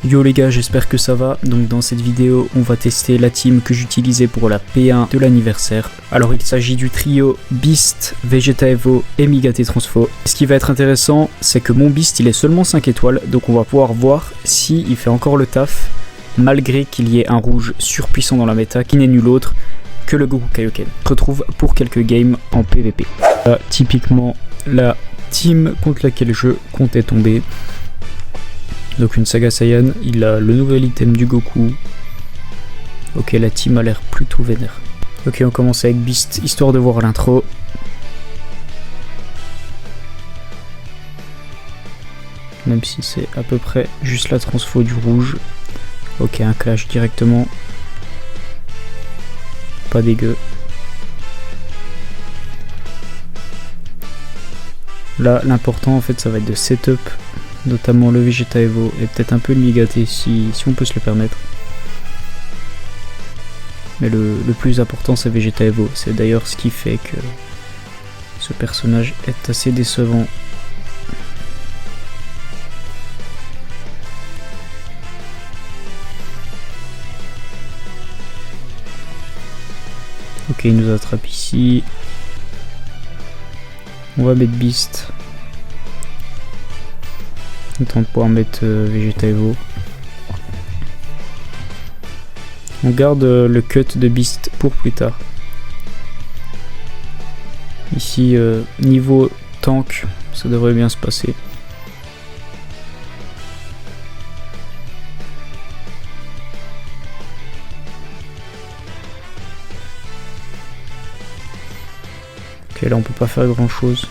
Yo les gars, j'espère que ça va. Donc dans cette vidéo, on va tester la team que j'utilisais pour la P1 de l'anniversaire. Alors il s'agit du trio Beast, Vegeta Evo et Migate Transfo. Ce qui va être intéressant, c'est que mon Beast il est seulement 5 étoiles, donc on va pouvoir voir s'il fait encore le taf, malgré qu'il y ait un rouge surpuissant dans la méta qui n'est nul autre que le Goku Kaioken. On se retrouve pour quelques games en PVP. Typiquement la team contre laquelle je comptais tomber. Donc une Saga Saiyan, il a le nouvel item du Goku. Ok, la team a l'air plutôt vénère. Ok, on commence avec Beast, histoire de voir l'intro. Même si c'est à peu près juste la transfo du rouge. Ok, un clash directement. Pas dégueu. Là, l'important en fait, ça va être de setup. Notamment le Vegeta Evo et peut-être un peu le Migate si on peut se le permettre. Mais le plus important c'est Vegeta Evo. C'est d'ailleurs ce qui fait que ce personnage est assez décevant. Ok, il nous attrape ici. On va mettre Beast. On tente de pouvoir mettre Vegeta Evo. On garde le cut de Beast pour plus tard. Ici, niveau tank, ça devrait bien se passer. Ok, là on peut pas faire grand chose.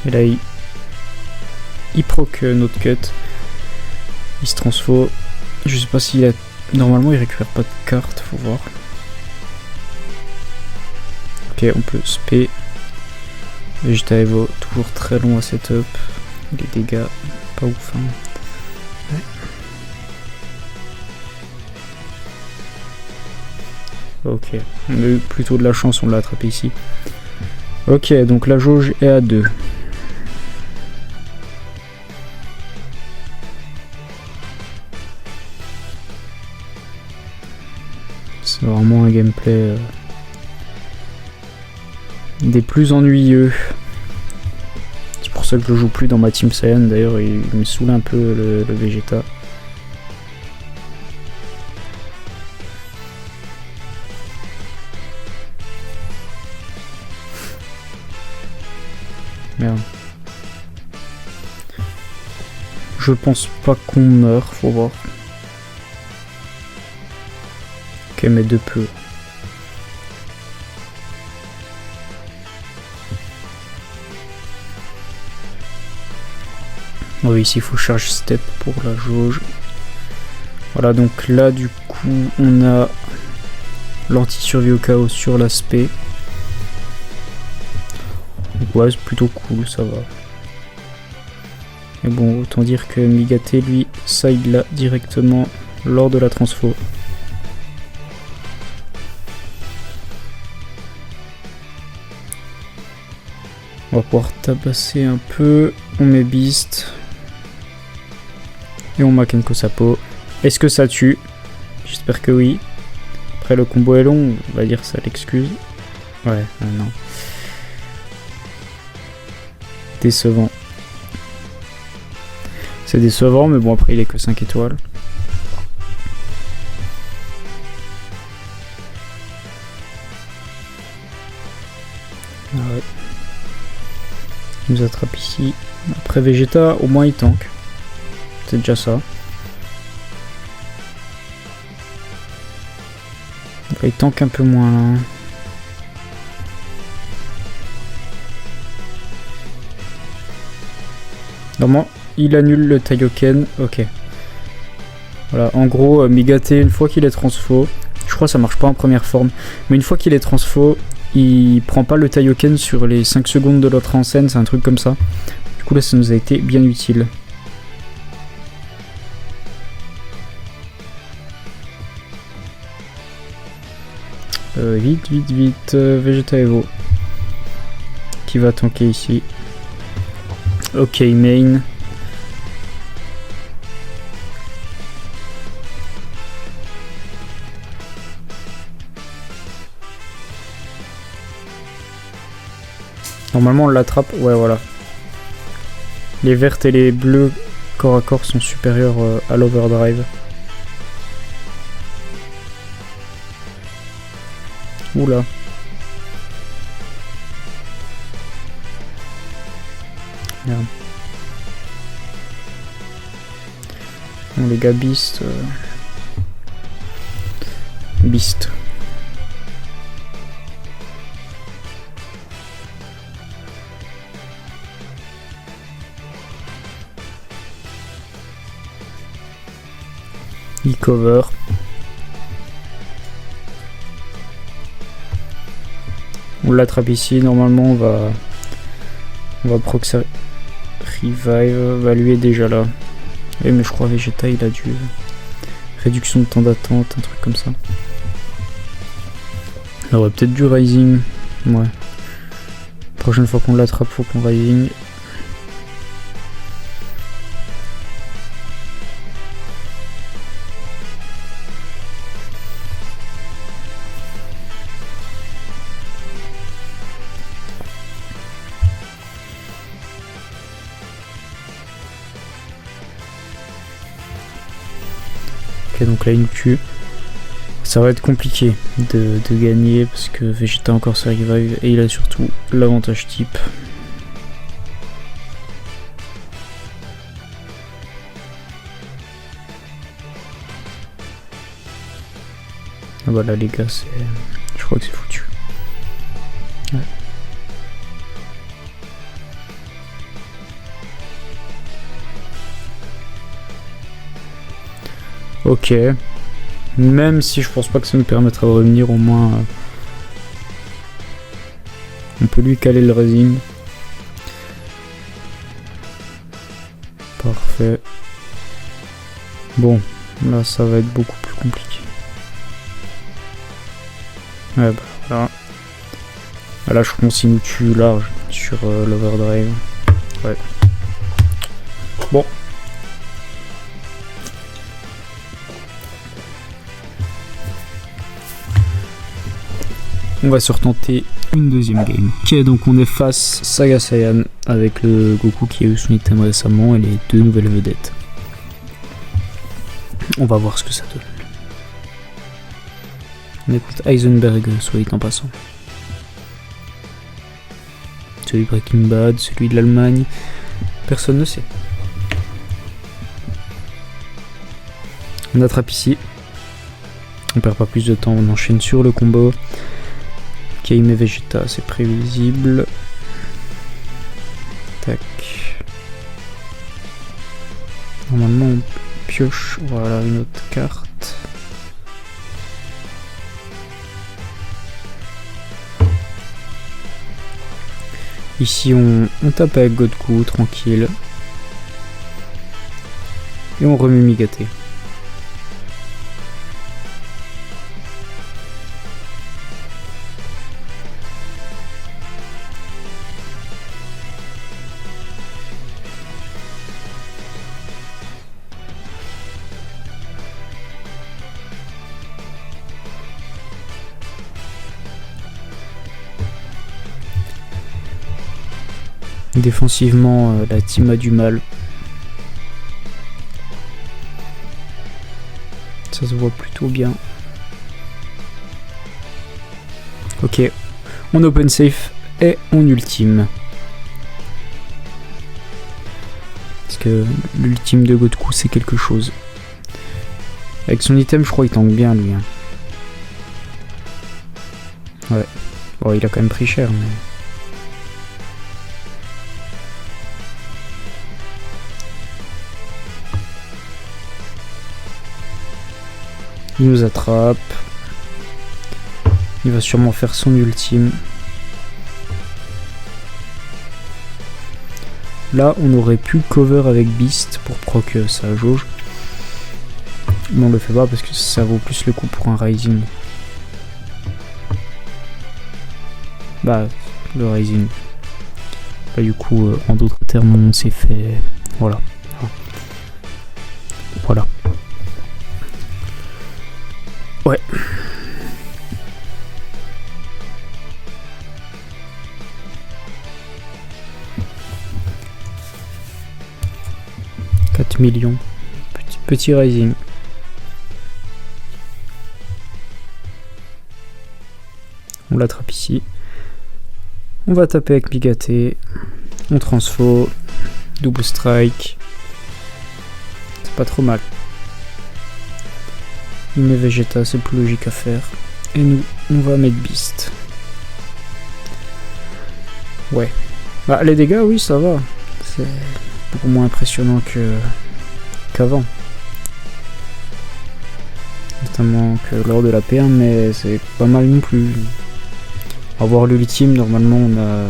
Et là il proc notre cut. Il se transfo. Je sais pas s'il a. Normalement il récupère pas de carte, faut voir. Ok, on peut spé. Vegeta Evo, toujours très long à setup. Les dégâts, pas ouf. Hein. Ouais. Ok, on a eu plutôt de la chance, on l'a attrapé ici. Ok, donc la jauge est à 2. C'est vraiment un gameplay des plus ennuyeux. C'est pour ça que je le joue plus dans ma Team Saiyan. D'ailleurs, il me saoule un peu le Vegeta. Merde. Je pense pas qu'on meurt, faut voir. Ok, mais de peu. Oui, ici il faut charge step pour la jauge. Voilà, donc là du coup on a l'anti-survie au chaos sur l'aspect. Ouais, c'est plutôt cool, ça va. Mais bon, autant dire que Migate, lui, ça il l'a directement lors de la transfo. On va pouvoir tabasser un peu. On met Beast. Et on Makenko Sapo. Est-ce que ça tue? J'espère que oui. Après le combo est long, on va dire ça l'excuse. Ouais, non. Décevant. C'est décevant, mais bon après il est que 5 étoiles. Ah ouais. Il nous attrape ici. Après Vegeta, au moins il tank. C'est déjà ça. Enfin, il tank un peu moins là. Normalement, il annule le Taioken. Ok. Voilà, en gros, Migate, une fois qu'il est transfo, je crois que ça marche pas en première forme, mais une fois qu'il est transfo, il prend pas le Taioken sur les 5 secondes de l'autre en scène, c'est un truc comme ça. Du coup là ça nous a été bien utile. Vite, Vegeta Evo. qui va tanker ici. Ok, main. Normalement on l'attrape, ouais voilà. Les vertes et les bleues corps à corps sont supérieurs à l'overdrive. Oula. Merde. Bon les gars, Beast. Beast. Il cover. On l'attrape ici, normalement on va proc revive, bah lui est déjà là. Eh mais je crois Vegeta il a dû réduction de temps d'attente, un truc comme ça. Il aurait peut-être du rising, ouais. Prochaine fois qu'on l'attrape faut qu'on rising. Ok, donc là il nous tue. Ça va être compliqué de gagner parce que Vegeta a encore sa revive et il a surtout l'avantage type. Ah bah là les gars, je crois que c'est foutu. Ouais. Ok. Même si je pense pas que ça nous permettra de revenir, au moins on peut lui caler le rising. Parfait. Bon, là ça va être beaucoup plus compliqué. Ouais bah voilà. Là je pense qu'il nous tue large sur l'overdrive. Ouais. Bon. On va se retenter une deuxième game. Ok, donc on est face Saga Saiyan avec le Goku qui a eu son item récemment et les deux nouvelles vedettes. On va voir ce que ça donne. On écoute Heisenberg, soit dit en passant. Celui de Breaking Bad, celui de l'Allemagne. Personne ne sait. On attrape ici. On perd pas plus de temps, on enchaîne sur le combo. Kaime et Vegeta, c'est prévisible. Tac. Normalement on pioche, voilà une autre carte. Ici on tape avec Goku, tranquille. Et on remet Migate. Défensivement, la team a du mal. Ça se voit plutôt bien. Ok, on open safe et on ultime. Parce que l'ultime de Goku c'est quelque chose. Avec son item je crois qu'il tank bien lui. Hein. Ouais. Bon il a quand même pris cher mais... Il nous attrape. Il va sûrement faire son ultime. Là, on aurait pu cover avec Beast pour proc sa jauge. Mais on le fait pas parce que ça vaut plus le coup pour un Rising. Bah, le Rising. Là du coup, en d'autres termes, on s'est fait... Voilà. Voilà. Ouais. « 4 millions. Petit rising. On l'attrape ici. On va taper avec Migaté. On transfo. Double strike. C'est pas trop mal. Il met Vegeta, c'est plus logique à faire. Et nous, on va mettre Beast. Ouais. Bah, les dégâts, oui, ça va. C'est beaucoup moins impressionnant qu'avant. Notamment que lors de la P1, mais c'est pas mal non plus. Avoir l'ultime, normalement, on a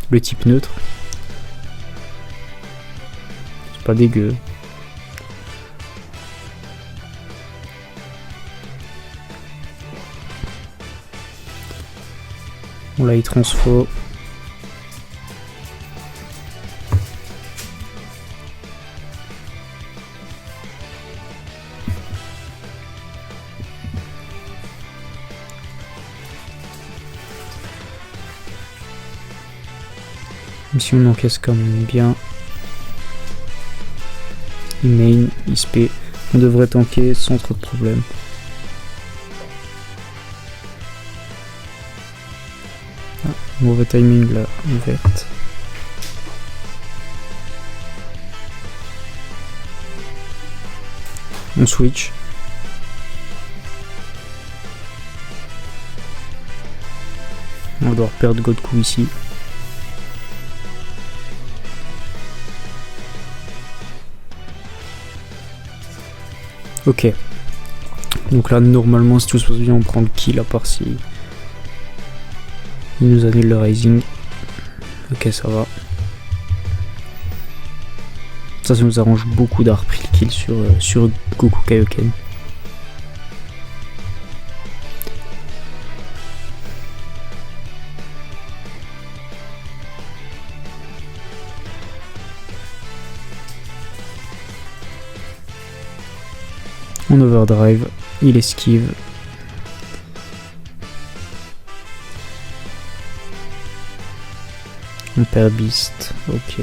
le type neutre. C'est pas dégueu. On l'a transfo. Même si on encaisse quand même bien. Il main, il spé. On devrait tanker sans trop de problèmes. Ah, mauvais timing là, verte. On switch. On va devoir perdre Godku ici. Ok. Donc là, normalement, si tout se passe bien, on prend le kill, à part si il nous annule le rising. Ok, ça va. Ça nous arrange beaucoup d'avoir pris le kill sur Goku Kaioken. On overdrive, il esquive. On perd Beast, ok.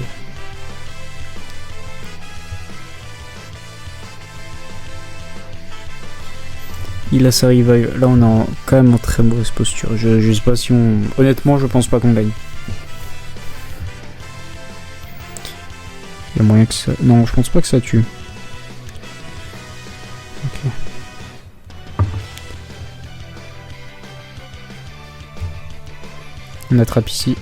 Il a sa revive, là on est quand même en très mauvaise posture. Je sais pas si on... Honnêtement, je pense pas qu'on gagne. Il y a moyen que ça... Non, je pense pas que ça tue. Ok. On attrape ici.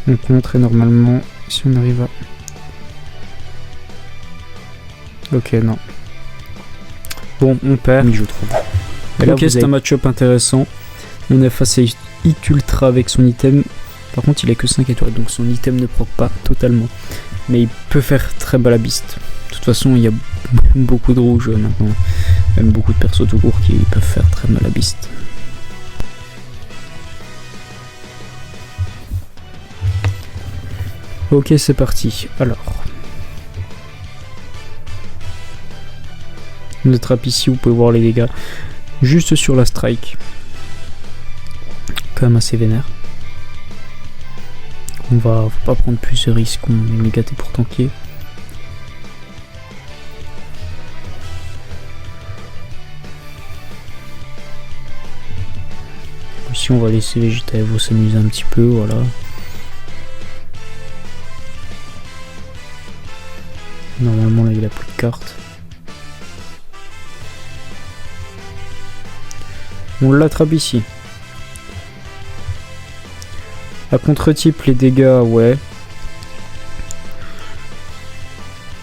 On contre et normalement, si on arrive à... Ok, non. Bon, on perd, je trouve. Et là, ok, c'est un match-up intéressant. On est face à Hit Ultra avec son item. Par contre, il a que 5 étoiles, donc son item ne proc pas totalement. Mais il peut faire très bas la beast. De toute façon, il y a beaucoup de rouges maintenant. Même beaucoup de persos tout court qui peuvent faire très mal la beast. Ok, c'est parti. Alors. On attrape ici, vous pouvez voir les dégâts. Juste sur la strike. Quand même assez vénère. Faut pas prendre plus de risques, on est mégaté pour tanker. Ici on va laisser Vegeta Evo s'amuser un petit peu, voilà. Normalement là il a plus de cartes. On l'attrape ici. À contre-type, les dégâts, ouais.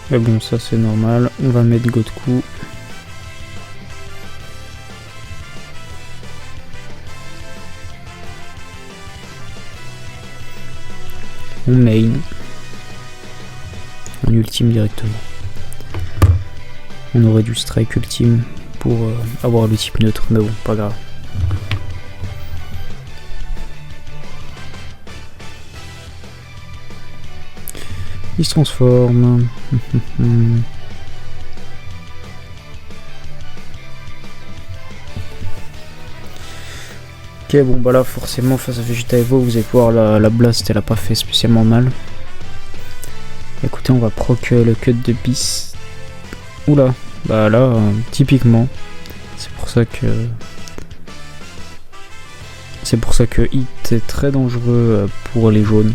Mais bon, ça c'est normal. On va mettre Godku. On main. On ultime directement. On aurait dû strike ultime pour avoir le type neutre, mais bon, pas grave. Il se transforme. Ok, bon bah là forcément face à Vegeta Evo vous allez pouvoir la blast, elle a pas fait spécialement mal. Écoutez, on va proc le cut de Beast. Oula, bah là typiquement c'est pour ça que Hit est très dangereux pour les jaunes,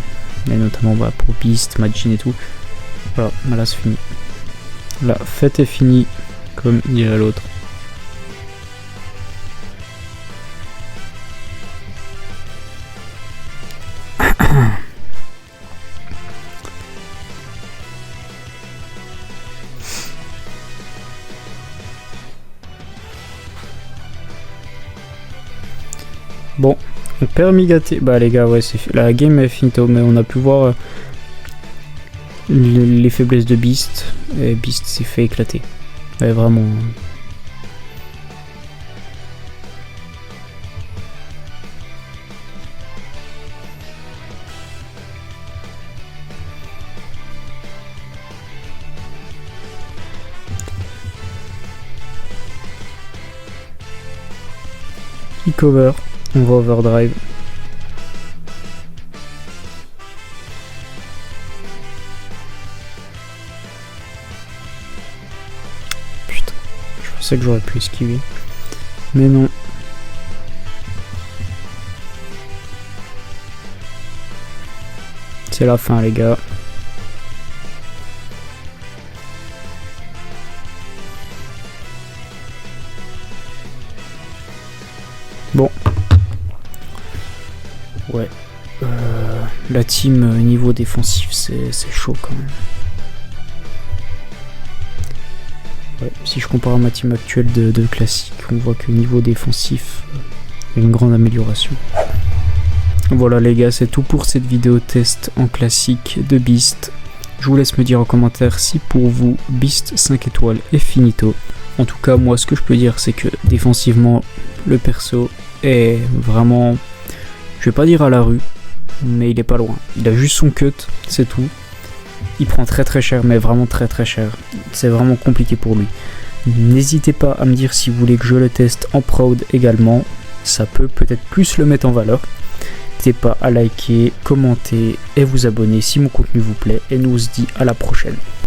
et notamment bah, pour Beast, Majin et tout. Voilà, bah là c'est fini. La fête est finie, comme dirait l'autre. Bon, on perd Migaté. Bah les gars, ouais, la game est finito, mais on a pu voir les faiblesses de Beast. Et Beast s'est fait éclater. Ouais, vraiment. Il cover. On va overdrive. Putain, je pensais que j'aurais pu esquiver. Mais non. C'est la fin les gars. Bon. Ouais. La team niveau défensif, c'est chaud quand même. Ouais, si je compare à ma team actuelle de classique, on voit que niveau défensif, il y a une grande amélioration. Voilà les gars, c'est tout pour cette vidéo test en classique de Beast. Je vous laisse me dire en commentaire si pour vous Beast 5 étoiles est finito. En tout cas, moi ce que je peux dire c'est que défensivement, le perso est vraiment, je vais pas dire à la rue, mais il est pas loin. Il a juste son cut, c'est tout. Il prend très très cher, mais vraiment très très cher. C'est vraiment compliqué pour lui. N'hésitez pas à me dire si vous voulez que je le teste en prod également. Ça peut peut-être plus le mettre en valeur. N'hésitez pas à liker, commenter et vous abonner si mon contenu vous plaît. Et nous on se dit à la prochaine.